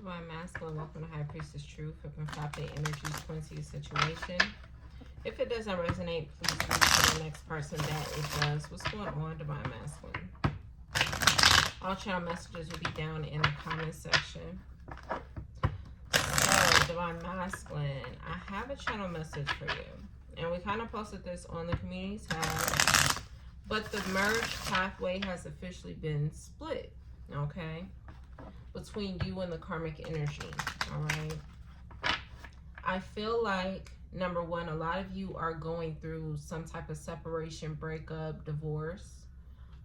Divine Masculine, welcome to High Priestess Truth. Open 5-day energies, Quincy situation. If it doesn't resonate, please read to the next person that it does. What's going on, Divine Masculine? All channel messages will be down in the comment section. So, Divine Masculine, I have a channel message for you. And we kind of posted this on the community tab. But the merge pathway has officially been split, okay? Between you and the karmic energy, all right? I feel like, number one, a lot of you are going through some type of separation, breakup, divorce.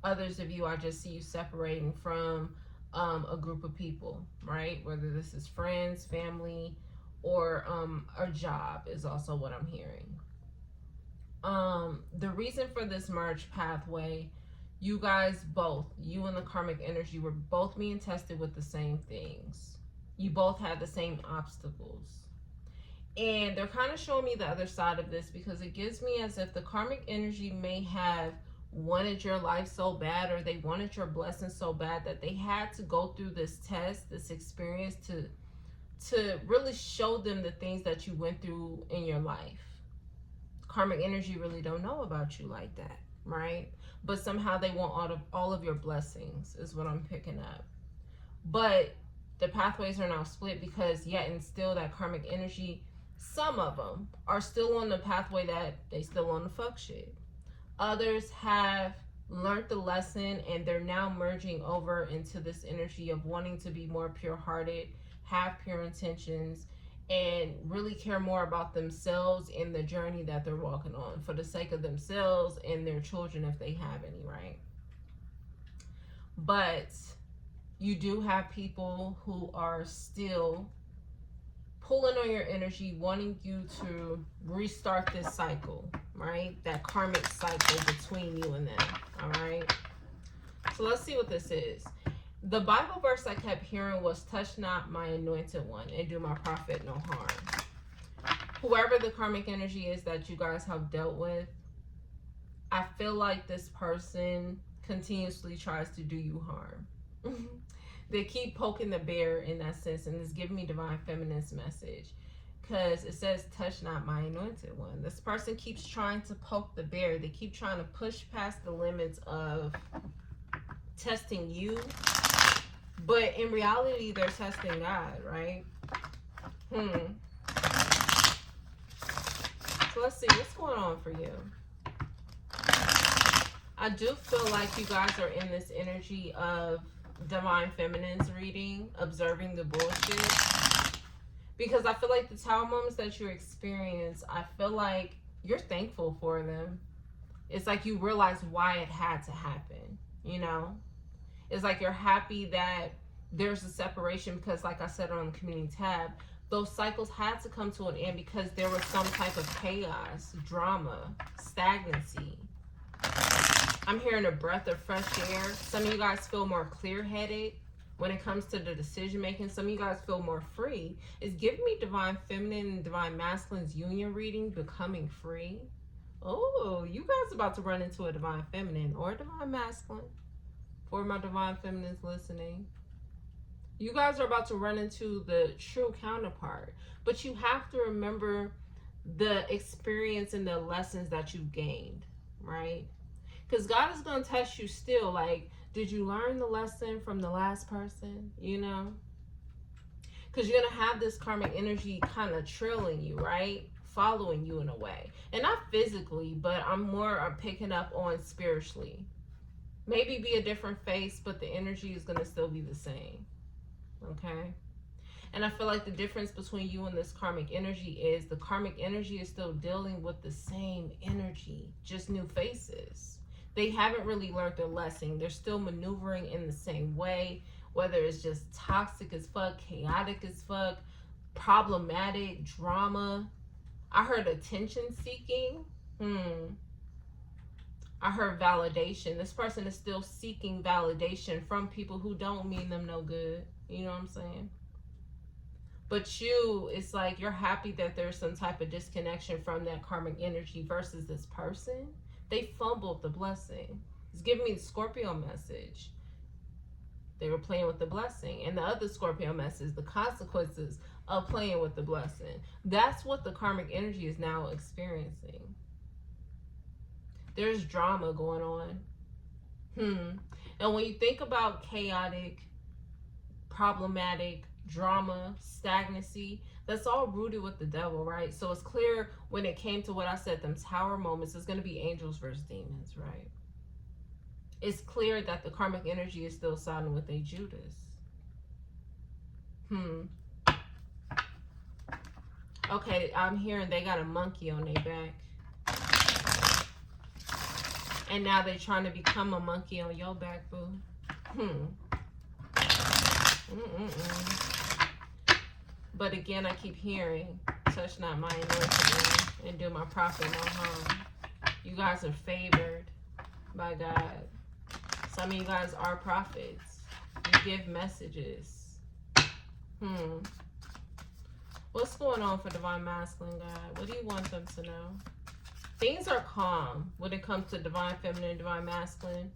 Others of you, I just see you separating from a group of people, right? Whether this is friends, family, or a job is also what I'm hearing. The reason for this merge pathway, you guys both, you and the karmic energy, were both being tested with the same things. You both had the same obstacles. And they're kind of showing me the other side of this because it gives me as if the karmic energy may have wanted your life so bad, or they wanted your blessing so bad that they had to go through this test, this experience to really show them the things that you went through in your life. Karmic energy really don't know about you like that, right? But somehow they want all of your blessings is what I'm picking up. But the pathways are now split because yet and still that karmic energy, some of them are still on the pathway that they still on the fuck shit. Others have learned the lesson and they're now merging over into this energy of wanting to be more pure-hearted, have pure intentions, and really care more about themselves and the journey that they're walking on for the sake of themselves and their children if they have any, right? But you do have people who are still pulling on your energy, wanting you to restart this cycle, right? That karmic cycle between you and them, all right? So let's see what this is. The Bible verse I kept hearing was, touch not my anointed one and do my prophet no harm. Whoever the karmic energy is that you guys have dealt with, I feel like this person continuously tries to do you harm. They keep poking the bear in that sense, and it's giving me divine feminine's message because it says, touch not my anointed one. This person keeps trying to poke the bear. They keep trying to push past the limits of testing you. But in reality, they're testing God, right? So let's see, what's going on for you? I do feel like you guys are in this energy of divine feminine's reading, observing the bullshit. Because I feel like the tower moments that you experience, I feel like you're thankful for them. It's like you realize why it had to happen, you know? It's like you're happy that there's a separation because, like I said on the community tab, those cycles had to come to an end because there was some type of chaos, drama, stagnancy. I'm hearing a breath of fresh air. Some of you guys feel more clear-headed when it comes to the decision making. Some of you guys feel more free. It's giving me divine feminine and divine masculine's union reading, becoming free. Oh, you guys about to run into a divine feminine or a divine masculine. For my divine feminines listening, you guys are about to run into the true counterpart, but you have to remember the experience and the lessons that you've gained, right? Because God is going to test you still. Like, did you learn the lesson from the last person, you know? Because you're going to have this karmic energy kind of trailing you, right? Following you in a way. And not physically, but I'm picking up on spiritually. Maybe be a different face, but the energy is going to still be the same. Okay? And I feel like the difference between you and this karmic energy is the karmic energy is still dealing with the same energy, just new faces. They haven't really learned their lesson. They're still maneuvering in the same way, whether it's just toxic as fuck, chaotic as fuck, problematic, drama. I heard attention seeking. I heard validation. This person is still seeking validation from people who don't mean them no good. You know what I'm saying? But you, it's like you're happy that there's some type of disconnection from that karmic energy versus this person. They fumbled the blessing. It's giving me the Scorpio message. They were playing with the blessing. And the other Scorpio message, the consequences of playing with the blessing. That's what the karmic energy is now experiencing. There's drama going on. And when you think about chaotic, problematic, drama, stagnancy, that's all rooted with the devil, right? So it's clear when it came to what I said, them tower moments, it's going to be angels versus demons, right? It's clear that the karmic energy is still siding with a Judas. Okay, I'm hearing they got a monkey on their back. And now they're trying to become a monkey on your back, boo. But again, I keep hearing, touch not my anointed and do my prophet no harm. You guys are favored by God. Some of you guys are prophets. You give messages. What's going on for Divine Masculine, God? What do you want them to know? Things are calm when it comes to Divine Feminine, Divine Masculine.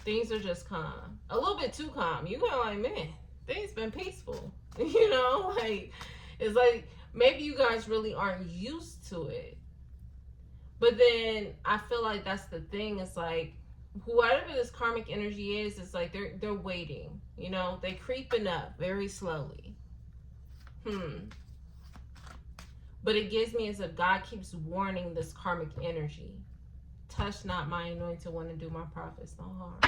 Things are just calm. A little bit too calm. You go like, man, things been peaceful. You know, like, it's like maybe you guys really aren't used to it. But then I feel like that's the thing. It's like, whoever this karmic energy is, it's like they're waiting. You know, they creeping up very slowly. But it gives me as if God keeps warning this karmic energy. Touch not my anointed one and do my prophets no harm.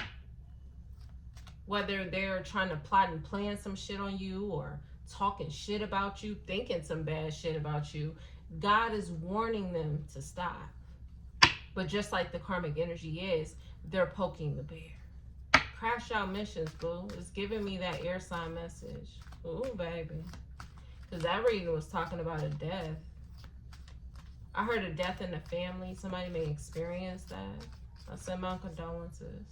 Whether they're trying to plot and plan some shit on you or talking shit about you, thinking some bad shit about you, God is warning them to stop. But just like the karmic energy is, they're poking the bear. Crash out missions, boo. It's giving me that air sign message. Ooh, baby. Because that reading was talking about a death. I heard a death in the family. Somebody may experience that. I send my condolences.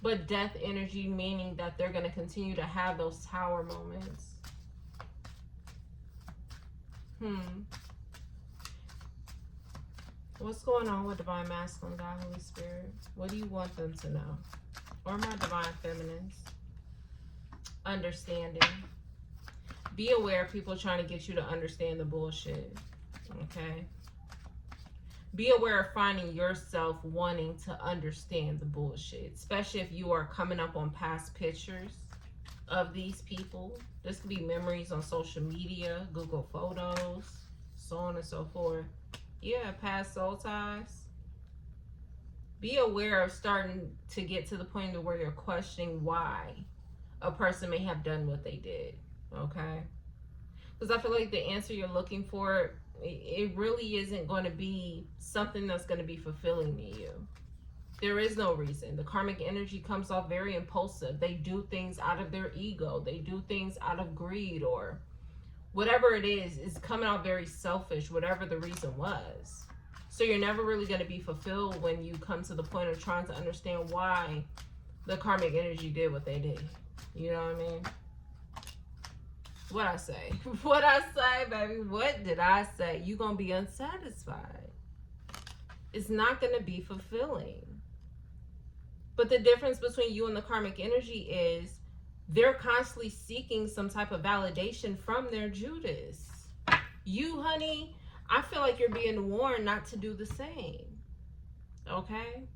But death energy meaning that they're going to continue to have those tower moments. What's going on with Divine Masculine, God, Holy Spirit? What do you want them to know? Or my Divine Feminines? Understanding. Be aware of people trying to get you to understand the bullshit. Okay? Be aware of finding yourself wanting to understand the bullshit, especially if you are coming up on past pictures of these people. This could be memories on social media, Google Photos, so on and so forth. Yeah, past soul ties. Be aware of starting to get to the point of where you're questioning why a person may have done what they did. Okay? Because I feel like the answer you're looking for, it really isn't going to be something that's going to be fulfilling to you. There is no reason. The karmic energy comes off very impulsive. They do things out of their ego. They do things out of greed or whatever it is coming out very selfish, whatever the reason was. So you're never really going to be fulfilled when you come to the point of trying to understand why the karmic energy did what they did. You know what I mean? What I say? What I say, baby? What did I say? You're going to be unsatisfied. It's not going to be fulfilling. But the difference between you and the karmic energy is they're constantly seeking some type of validation from their Judas. You, honey, I feel like you're being warned not to do the same. Okay?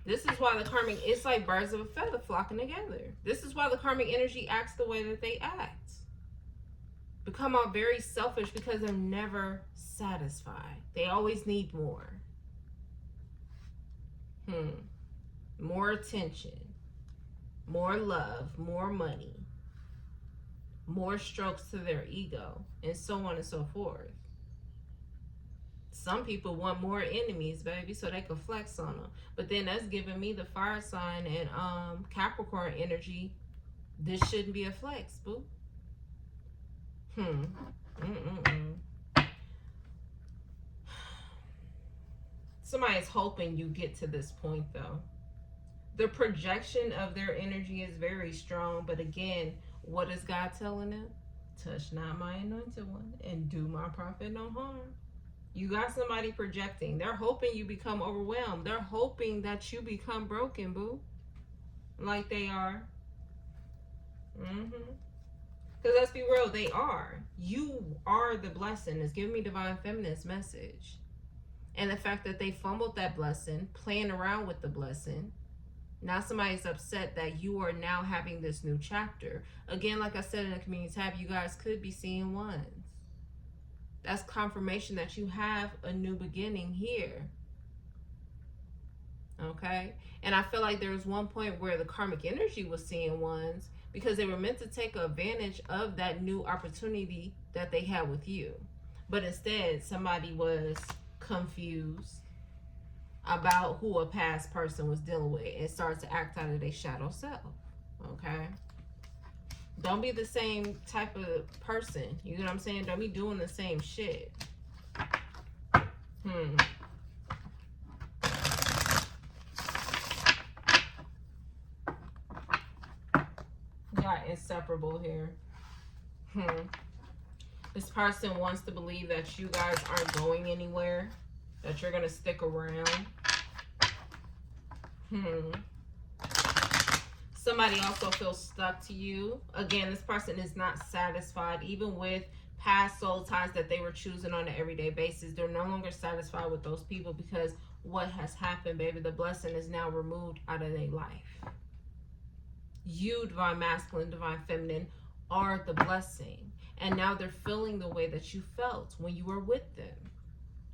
This is why the karmic, it's like birds of a feather flocking together. This is why the karmic energy acts the way that they act. Become all very selfish because they're never satisfied. They always need more. More attention. More love. More money. More strokes to their ego. And so on and so forth. Some people want more enemies, baby, so they can flex on them. But then that's giving me the fire sign and Capricorn energy. This shouldn't be a flex, boo. Somebody's hoping you get to this point, though. The projection of their energy is very strong. But again, what is God telling them? Touch not my anointed one and do my prophet no harm. You got somebody projecting. They're hoping you become overwhelmed. They're hoping that you become broken, boo. Like they are. Because let's be real, they are. You are the blessing. It's giving me divine feminine's message. And the fact that they fumbled that blessing, playing around with the blessing. Now somebody's upset that you are now having this new chapter. Again, like I said in the community tab, you guys could be seeing ones. That's confirmation that you have a new beginning here. Okay? And I feel like there was one point where the karmic energy was seeing ones because they were meant to take advantage of that new opportunity that they had with you. But instead, somebody was confused about who a past person was dealing with and started to act out of their shadow self. Okay? Don't be the same type of person. You know what I'm saying? Don't be doing the same shit. Got inseparable here. This person wants to believe that you guys aren't going anywhere, that you're going to stick around. Somebody also feels stuck to you. Again, this person is not satisfied, even with past soul ties that they were choosing on an everyday basis. They're no longer satisfied with those people because what has happened, baby, the blessing is now removed out of their life. You, divine masculine, divine feminine, are the blessing. And now they're feeling the way that you felt when you were with them.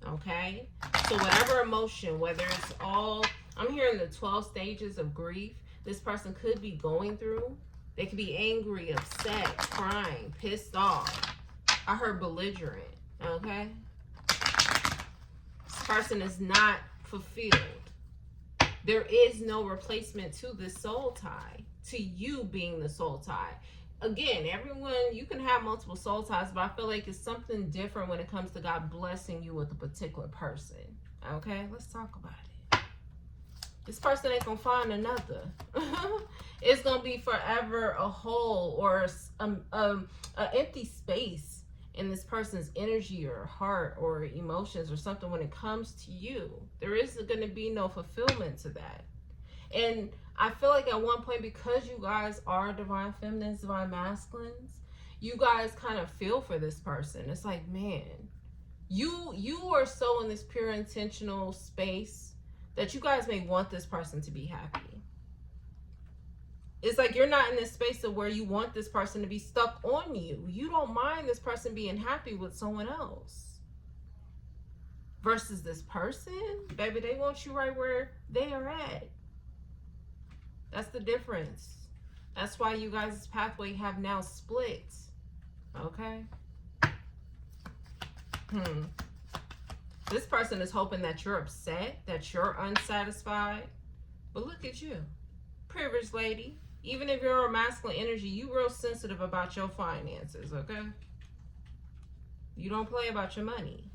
Okay? So whatever emotion, whether it's all, I'm hearing the 12 stages of grief this person could be going through. They could be angry, upset, crying, pissed off. I heard belligerent. Okay? This person is not fulfilled. There is no replacement to this soul tie, to you being the soul tie. Again, everyone, you can have multiple soul ties, but I feel like it's something different when it comes to God blessing you with a particular person. Okay, let's talk about it. This person ain't gonna find another. It's gonna be forever a hole or an empty space in this person's energy or heart or emotions or something when it comes to you. There isn't gonna be no fulfillment to that. And I feel like at one point, because you guys are divine feminines, divine masculines, you guys kind of feel for this person. It's like, man, you are so in this pure intentional space that you guys may want this person to be happy. It's like you're not in this space of where you want this person to be stuck on you. You don't mind this person being happy with someone else. Versus this person, baby, they want you right where they are at. That's the difference. That's why you guys' pathway have now split. Okay? This person is hoping that you're upset, that you're unsatisfied. But look at you. Privileged lady. Even if you're a masculine energy, you real sensitive about your finances, okay? You don't play about your money.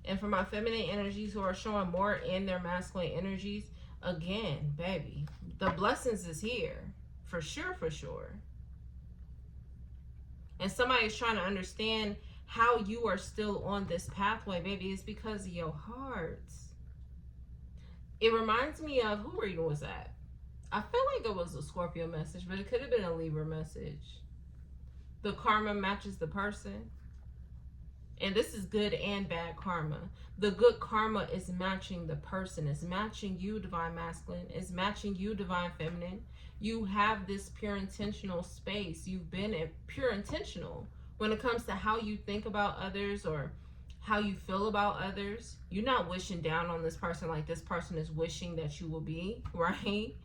And for my feminine energies who are showing more in their masculine energies, again, baby, the blessings is here. For sure, for sure. And somebody is trying to understand how you are still on this pathway, baby. It's because of your heart. It reminds me of, who reading was that? I feel like it was a Scorpio message, but it could have been a Libra message. The karma matches the person. And this is good and bad karma. The good karma is matching the person. It's matching you, divine masculine. It's matching you, divine feminine. You have this pure intentional space. You've been pure intentional when it comes to how you think about others or how you feel about others. You're not wishing down on this person like this person is wishing that you will be, right?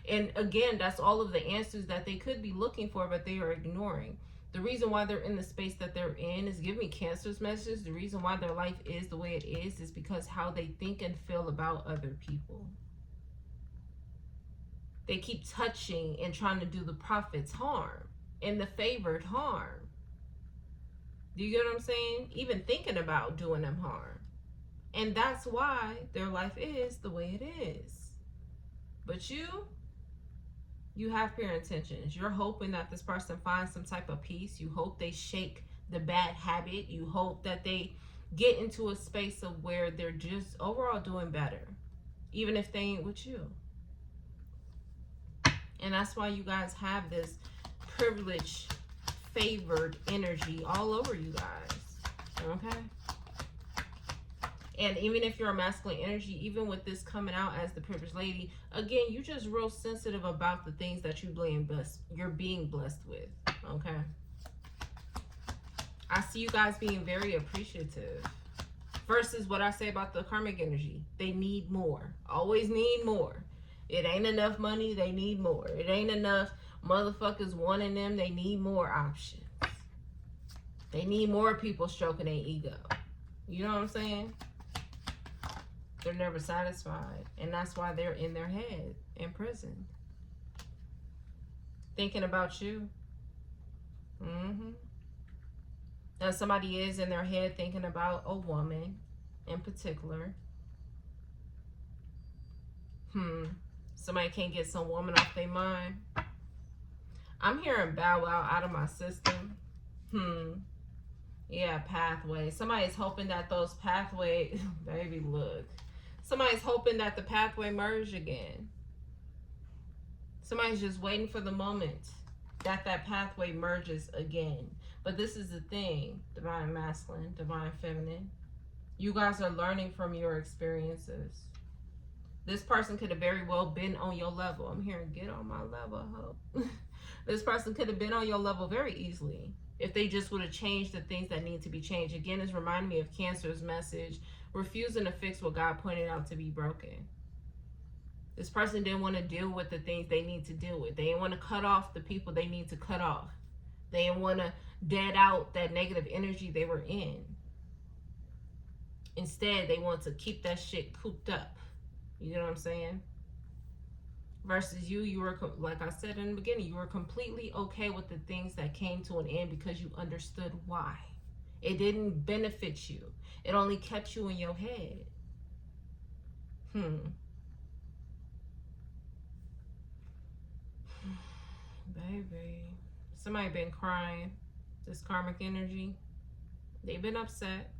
And again, that's all of the answers that they could be looking for, but they are ignoring. The reason why they're in the space that they're in is giving me Cancer's message. The reason why their life is the way it is because how they think and feel about other people. They keep touching and trying to do the prophet's harm and the favored harm. Do you get what I'm saying? Even thinking about doing them harm. And that's why their life is the way it is. But you have pure intentions. You're hoping that this person finds some type of peace. You hope they shake the bad habit. You hope that they get into a space of where they're just overall doing better, even if they ain't with you. And that's why you guys have this privileged, favored energy all over you guys. Okay? And even if you're a masculine energy, even with this coming out as the privileged lady, again, you're just real sensitive about the things that you're being blessed with. Okay? I see you guys being very appreciative. Versus what I say about the karmic energy. They need more. Always need more. It ain't enough money, they need more. It ain't enough motherfuckers wanting them, they need more options. They need more people stroking their ego. You know what I'm saying? They're never satisfied. And that's why they're in their head, in prison. Thinking about you. Now somebody is in their head thinking about a woman in particular. Somebody can't get some woman off their mind. I'm hearing bow wow out of my system. Yeah, pathway. Somebody's hoping that those pathways, baby, look. Somebody's hoping that the pathway merge again. Somebody's just waiting for the moment that pathway merges again. But this is the thing, divine masculine, divine feminine. You guys are learning from your experiences. This person could have very well been on your level. I'm hearing, get on my level, hope. This person could have been on your level very easily if they just would have changed the things that need to be changed. Again, it's reminding me of Cancer's message, refusing to fix what God pointed out to be broken. This person didn't want to deal with the things they need to deal with. They didn't want to cut off the people they need to cut off. They didn't want to dead out that negative energy they were in. Instead, they want to keep that shit cooped up. You know what I'm saying? Versus you were, like I said in the beginning, you were completely okay with the things that came to an end because you understood why. It didn't benefit you. It only kept you in your head. Baby. Somebody been crying. This karmic energy. They've been upset.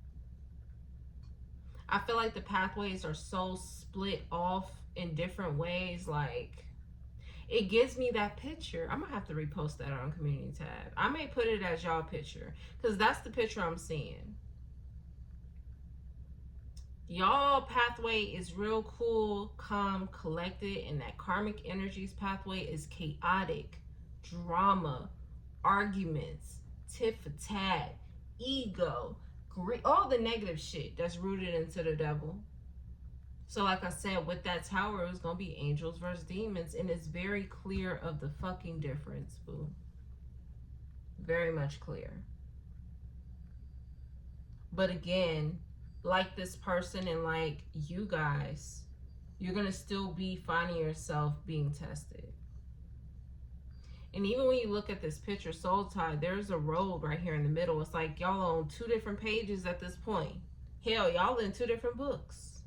I feel like the pathways are so split off in different ways. Like, it gives me that picture. I'm going to have to repost that on community tab. I may put it as y'all picture because that's the picture I'm seeing. Y'all pathway is real cool, calm, collected, and that karmic energies pathway is chaotic, drama, arguments, tit for tat, ego, all the negative shit that's rooted into the devil. So like I said, with that tower, it was going to be angels versus demons. And it's very clear of the fucking difference, boo. Very much clear. But again, like this person and like you guys, you're going to still be finding yourself being tested. And even when you look at this picture, soul tie, there's a road right here in the middle. It's like y'all on 2 different pages at this point. Hell, y'all in 2 different books.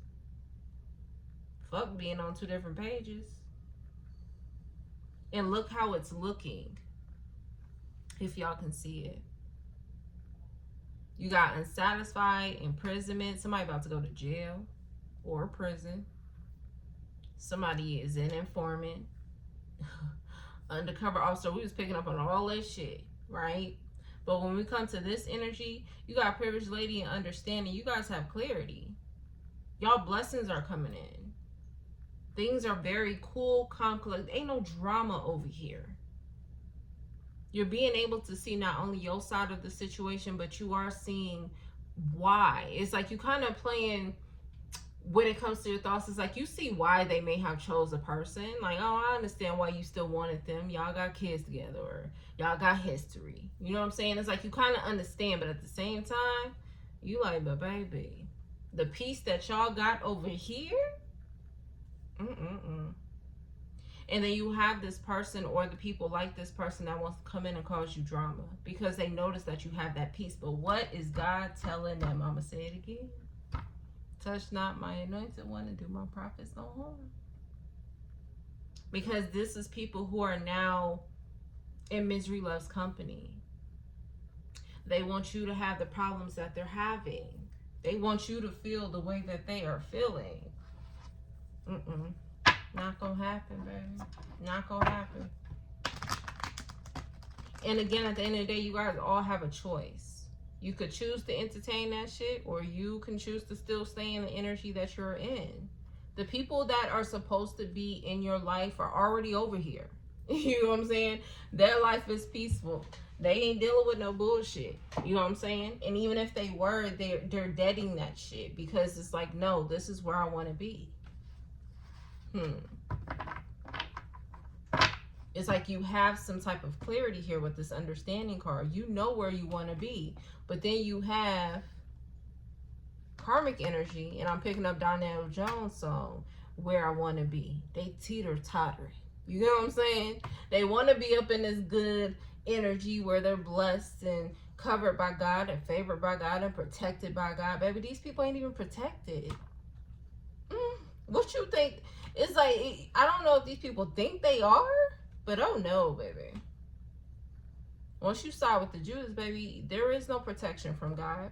Fuck being on 2 different pages. And look how it's looking. If y'all can see it. You got unsatisfied, imprisonment. Somebody about to go to jail or prison. Somebody is an informant. Undercover officer. We was picking up on all that shit, right? But when we come to this energy, you got privileged lady and understanding. You guys have clarity. Y'all blessings are coming in. Things are very cool, calm, collected. Ain't no drama over here. You're being able to see not only your side of the situation, but you are seeing why. It's like you kind of playing, when it comes to your thoughts, it's like you see why they may have chose a person. Like, oh, I understand why you still wanted them. Y'all got kids together, or y'all got history. You know what I'm saying? It's like you kind of understand, but at the same time, you like, but baby, the piece that y'all got over here, And then you have this person or the people like this person that wants to come in and cause you drama because they notice that you have that peace. But what is God telling them? I'm going to say it again. Touch not my anointed one and do my prophets no harm. Because this is people who are now in misery loves company. They want you to have the problems that they're having. They want you to feel the way that they are feeling. Not gonna happen, baby. Not gonna happen. And again, at the end of the day, you guys all have a choice. You could choose to entertain that shit, or you can choose to still stay in the energy that you're in. The people that are supposed to be in your life are already over here. You know what I'm saying? Their life is peaceful. They ain't dealing with no bullshit. You know what I'm saying? And even if they were, they're deading that shit, because it's like, no, this is where I want to be. It's like you have some type of clarity here with this understanding card. You know where you want to be. But then you have karmic energy, and I'm picking up Donnell Jones' song, Where I Want to Be. They teeter-tottering. You know what I'm saying? They want to be up in this good energy where they're blessed and covered by God and favored by God and protected by God. Baby, these people ain't even protected. What you think? It's like, I don't know if these people think they are, but oh no, baby. Once you side with the Judas, baby, there is no protection from God.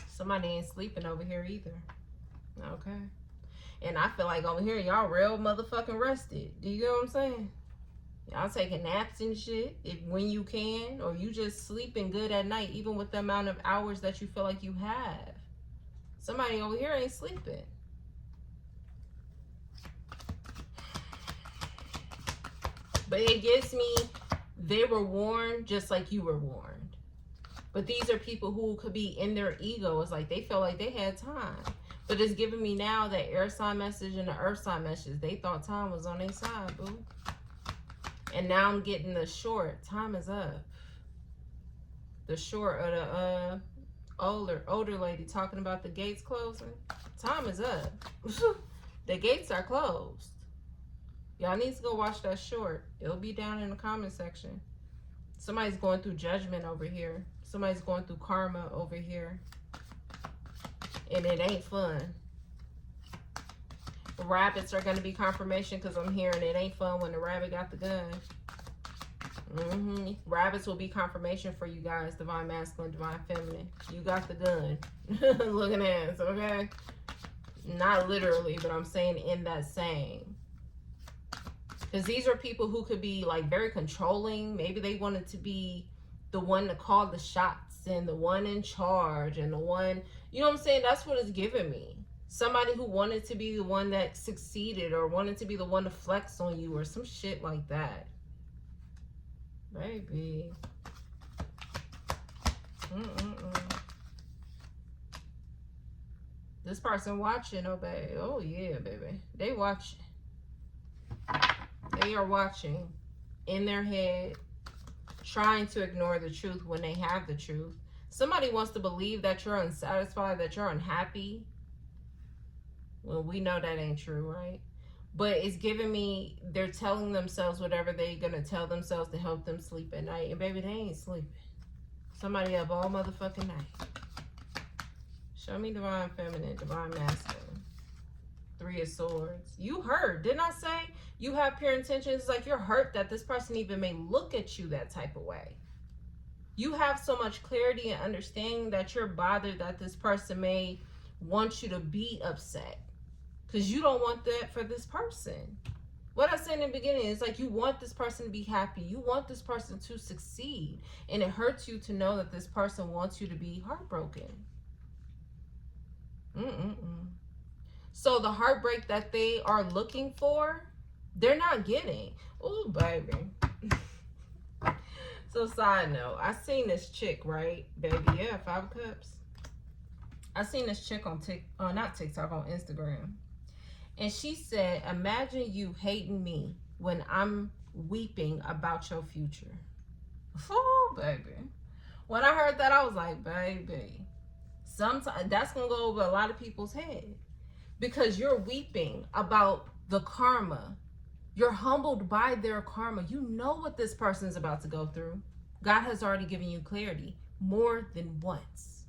Somebody ain't sleeping over here either. Okay. And I feel like over here, y'all real motherfucking rested. Do you know what I'm saying? Y'all taking naps and shit when you can, or you just sleeping good at night, even with the amount of hours that you feel like you have. Somebody over here ain't sleeping. But it gives me, they were warned just like you were warned. But these are people who could be in their ego. It's like they felt like they had time. But it's giving me now that air sign message and the earth sign message. They thought time was on their side, boo. And now I'm getting the short. Time is up. The short of the older lady talking about the gates closing. Time is up. The gates are closed. Y'all need to go watch that short. It'll be down in the comment section. Somebody's going through judgment over here. Somebody's going through karma over here. And it ain't fun. Rabbits are going to be confirmation, because I'm hearing it ain't fun when the rabbit got the gun. Rabbits will be confirmation for you guys. Divine masculine, divine feminine. You got the gun. Looking at us, okay? Not literally, but I'm saying in that saying. Because these are people who could be like very controlling. Maybe they wanted to be the one to call the shots and the one in charge and the one, you know what I'm saying? That's what it's giving me. Somebody who wanted to be the one that succeeded, or wanted to be the one to flex on you, or some shit like that. Baby. This person watching, oh baby. Oh yeah, baby. They watching. They are watching in their head, trying to ignore the truth when they have the truth. Somebody wants to believe that you're unsatisfied, that you're unhappy. Well, we know that ain't true, right? But it's giving me, they're telling themselves whatever they're going to tell themselves to help them sleep at night. And baby, they ain't sleeping. Somebody up all motherfucking night. Show me divine feminine, divine masculine. 3 of Swords. You hurt. Didn't I say you have pure intentions? It's like you're hurt that this person even may look at you that type of way. You have so much clarity and understanding that you're bothered that this person may want you to be upset. Because you don't want that for this person. What I said in the beginning is like you want this person to be happy. You want this person to succeed. And it hurts you to know that this person wants you to be heartbroken. So the heartbreak that they are looking for, they're not getting. Oh, baby. So side note, I seen this chick, right? Baby, yeah, 5 of Cups. I seen this chick on not TikTok, on Instagram. And she said, imagine you hating me when I'm weeping about your future. Oh, baby. When I heard that, I was like, baby. Sometimes that's going to go over a lot of people's head. Because you're weeping about the karma. You're humbled by their karma. You know what this person's about to go through. God has already given you clarity more than once.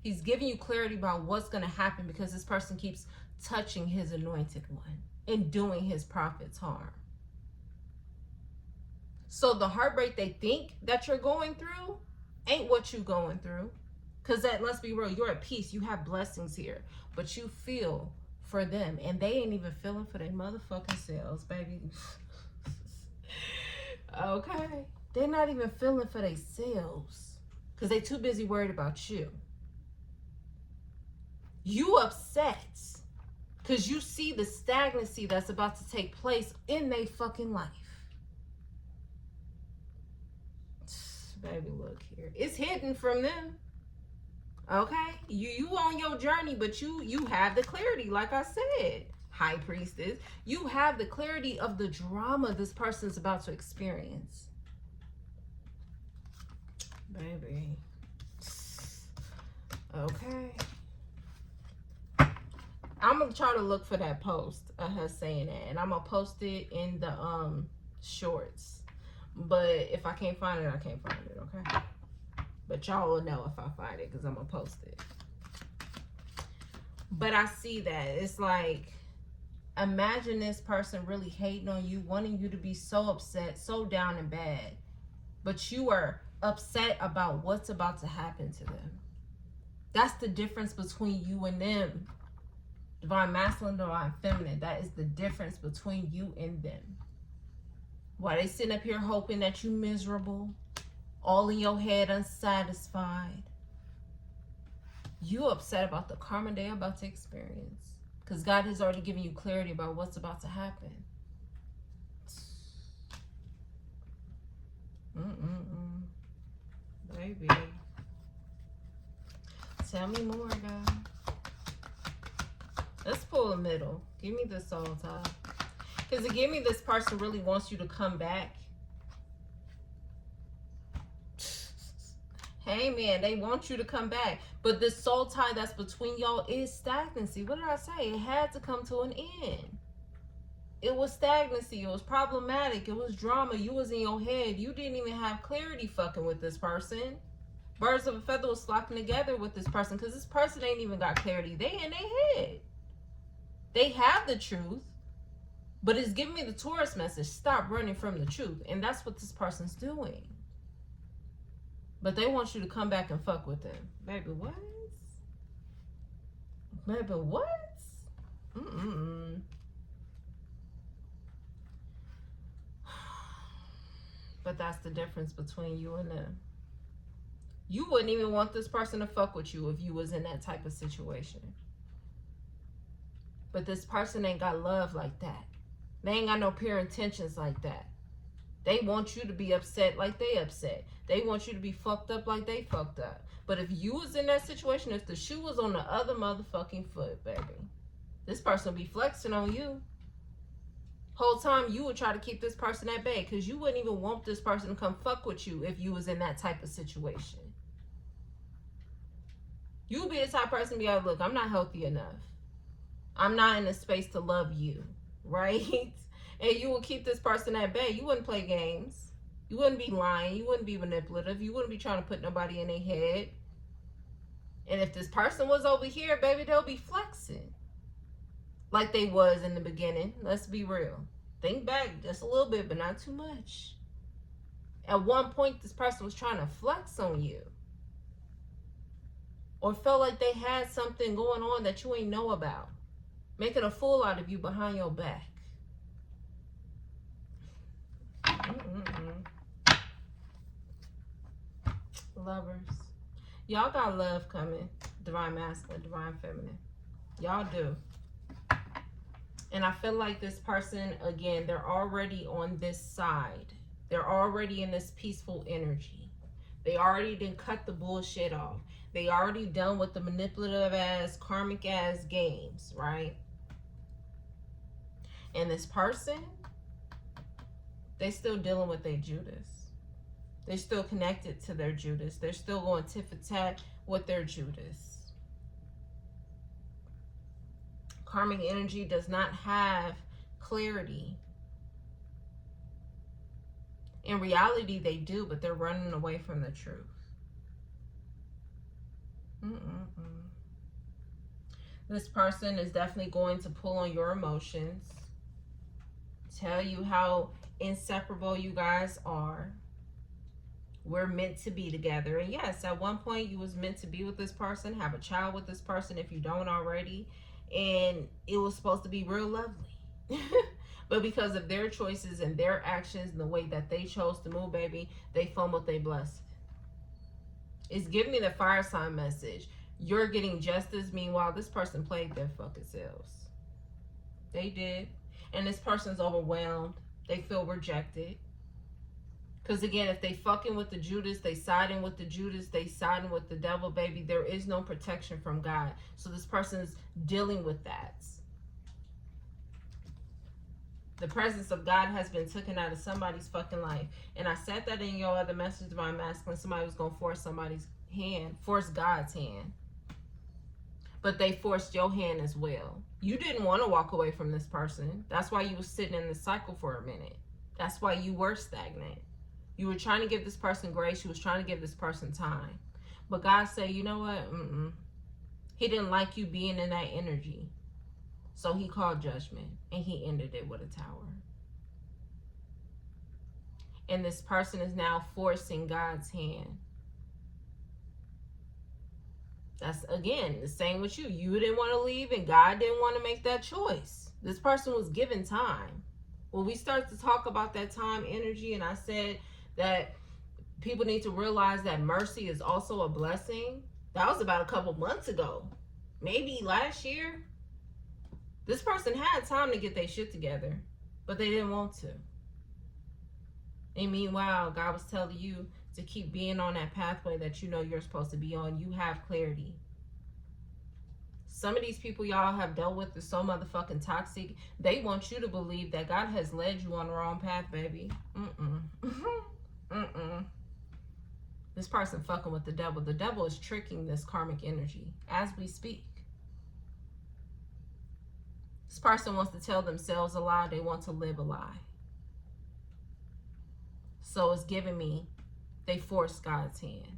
He's giving you clarity about what's going to happen because this person keeps touching his anointed one and doing his prophets harm. So the heartbreak they think that you're going through, ain't what you going through. Because that, let's be real, you're at peace. You have blessings here. But you feel for them. And they ain't even feeling for their motherfucking selves, baby. Okay? They're not even feeling for themselves. Because they too busy worried about you. You upset. Because you see the stagnancy that's about to take place in their fucking life. Baby, look here. It's hidden from them. Okay? You on your journey, but you have the clarity, like I said. High priestess. You have the clarity of the drama this person's about to experience. Baby. Okay. I'm gonna try to look for that post of her saying that, and I'm gonna post it in the shorts. But if I can't find it, I can't find it. Okay. But y'all will know if I find it because I'm gonna post it. But I see that it's like, imagine this person really hating on you, wanting you to be so upset, so down and bad, but you are upset about what's about to happen to them. That's the difference between you and them. Divine masculine, divine feminine. That is the difference between you and them. Why they sitting up here hoping that you miserable, all in your head, unsatisfied. You upset about the karma they're about to experience. Because God has already given you clarity about what's about to happen. Baby. Tell me more, God. Let's pull a middle. Give me the soul tie. Because it give me this person really wants you to come back. Hey, man, they want you to come back. But this soul tie that's between y'all is stagnancy. What did I say? It had to come to an end. It was stagnancy. It was problematic. It was drama. You was in your head. You didn't even have clarity fucking with this person. Birds of a feather was flocking together with this person because this person ain't even got clarity. They in their head. They have the truth, but it's giving me the Taurus message. Stop running from the truth. And that's what this person's doing. But they want you to come back and fuck with them. Baby, what? Baby, what? But that's the difference between you and them. You wouldn't even want this person to fuck with you if you was in that type of situation. But this person ain't got love like that. They ain't got no pure intentions like that. They want you to be upset like they upset. They want you to be fucked up like they fucked up. But if you was in that situation, if the shoe was on the other motherfucking foot, baby, this person would be flexing on you. Whole time you would try to keep this person at bay because you wouldn't even want this person to come fuck with you if you was in that type of situation. You would be the type of person to be like, look, I'm not healthy enough. I'm not in a space to love you, right? And you would keep this person at bay. You wouldn't play games. You wouldn't be lying. You wouldn't be manipulative. You wouldn't be trying to put nobody in their head. And if this person was over here, baby, they'll be flexing. Like they was in the beginning. Let's be real. Think back just a little bit, but not too much. At one point, this person was trying to flex on you. Or felt like they had something going on that you ain't know about. Making a fool out of you behind your back. Lovers. Y'all got love coming. Divine masculine, divine feminine. Y'all do. And I feel like this person, again, they're already on this side. They're already in this peaceful energy. They already done cut the bullshit off. They already done with the manipulative ass, karmic ass games, right? And this person, they still dealing with their Judas. They're still connected to their Judas. They're still going tit for tat with their Judas. Karmic energy does not have clarity. In reality, they do, but they're running away from the truth. This person is definitely going to pull on your emotions, tell you how inseparable you guys are, We're meant to be together. And yes, at one point you was meant to be with this person, have a child with this person if you don't already. And it was supposed to be real lovely. But because of their choices and their actions and the way that they chose to move, baby, they fumbled they blessed. It's giving me the fire sign message. You're getting justice. Meanwhile, this person played their fucking selves. They did. And this person's overwhelmed. They feel rejected. Because again, if they fucking with the Judas, they siding with the Judas, they siding with the devil, baby, there is no protection from God. So this person's dealing with that. The presence of God has been taken out of somebody's fucking life. And I said that in your other message, Divine Masculine. Somebody was going to force somebody's hand, force God's hand. But they forced your hand as well. You didn't want to walk away from this person. That's why you were sitting in the cycle for a minute. That's why you were stagnant. You were trying to give this person grace. You was trying to give this person time. But God said, you know what? He didn't like you being in that energy. So he called judgment and he ended it with a tower. And this person is now forcing God's hand. That's, again, the same with you. You didn't want to leave and God didn't want to make that choice. This person was given time. When we start to talk about that time energy, and I said that people need to realize that mercy is also a blessing. That was about a couple months ago. Maybe last year. This person had time to get their shit together, but they didn't want to. And meanwhile, God was telling you to keep being on that pathway that you know you're supposed to be on. You have clarity. Some of these people y'all have dealt with are so motherfucking toxic. They want you to believe that God has led you on the wrong path, baby. This person fucking with the devil. The devil is tricking this karmic energy as we speak. This person wants to tell themselves a lie. They want to live a lie. So it's giving me, they force God's hand.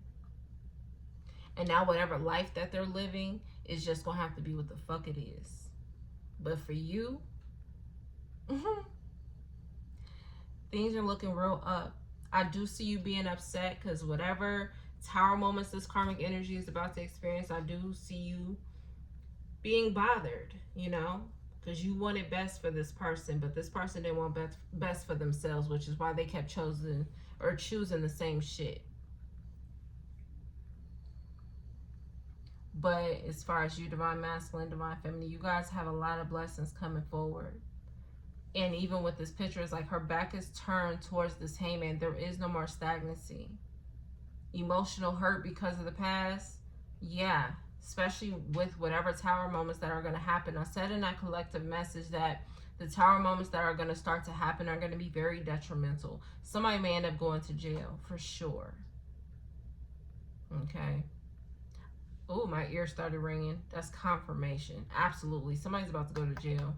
And now whatever life that they're living is just going to have to be what the fuck it is. But for you, things are looking real up. I do see you being upset because whatever tower moments this karmic energy is about to experience, I do see you being bothered, you know? Because you wanted best for this person, but this person didn't want best for themselves, which is why they kept choosing the same shit. But as far as you, Divine Masculine, Divine Feminine, you guys have a lot of blessings coming forward. And even with this picture, it's like her back is turned towards this hangman. There is no more stagnancy. Emotional hurt because of the past, yeah. Especially with whatever tower moments that are going to happen. I said in that collective message that the tower moments that are going to start to happen are going to be very detrimental. Somebody may end up going to jail for sure. Okay. Oh, my ear started ringing. That's confirmation. Absolutely. Somebody's about to go to jail.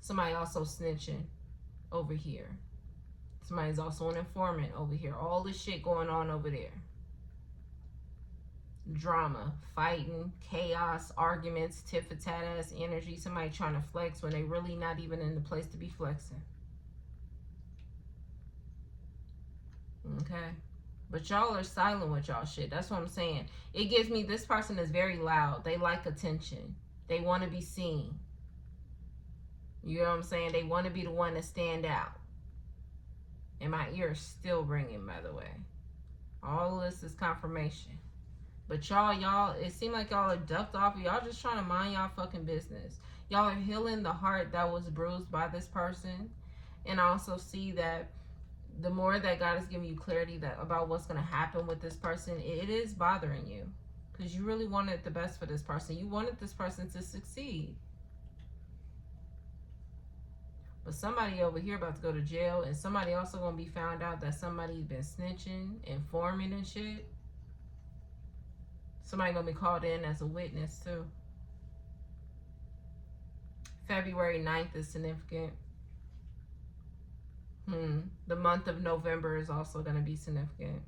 Somebody also snitching over here. Somebody's also an informant over here. All this shit going on over there. Drama, fighting, chaos, arguments, tit-for-tat ass energy. Somebody trying to flex when they really not even in the place to be flexing. Okay. But y'all are silent with y'all shit. That's what I'm saying. It gives me, this person is very loud. They like attention. They want to be seen. You know what I'm saying? They want to be the one to stand out. And my ear is still ringing, by the way. All of this is confirmation. But y'all, it seemed like y'all are ducked off. Y'all just trying to mind y'all fucking business. Y'all are healing the heart that was bruised by this person. And I also see that the more that God is giving you clarity that about what's going to happen with this person, it is bothering you. Because you really wanted the best for this person. You wanted this person to succeed. But somebody over here about to go to jail. And somebody also going to be found out that somebody's been snitching, informing and shit. Somebody going to be called in as a witness too. February 9th is significant. The month of November is also going to be significant.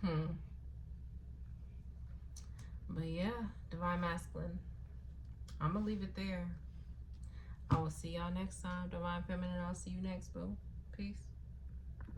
But yeah, Divine Masculine. I'm going to leave it there. I will see y'all next time. Divine Feminine, I'll see you next, boo. Peace.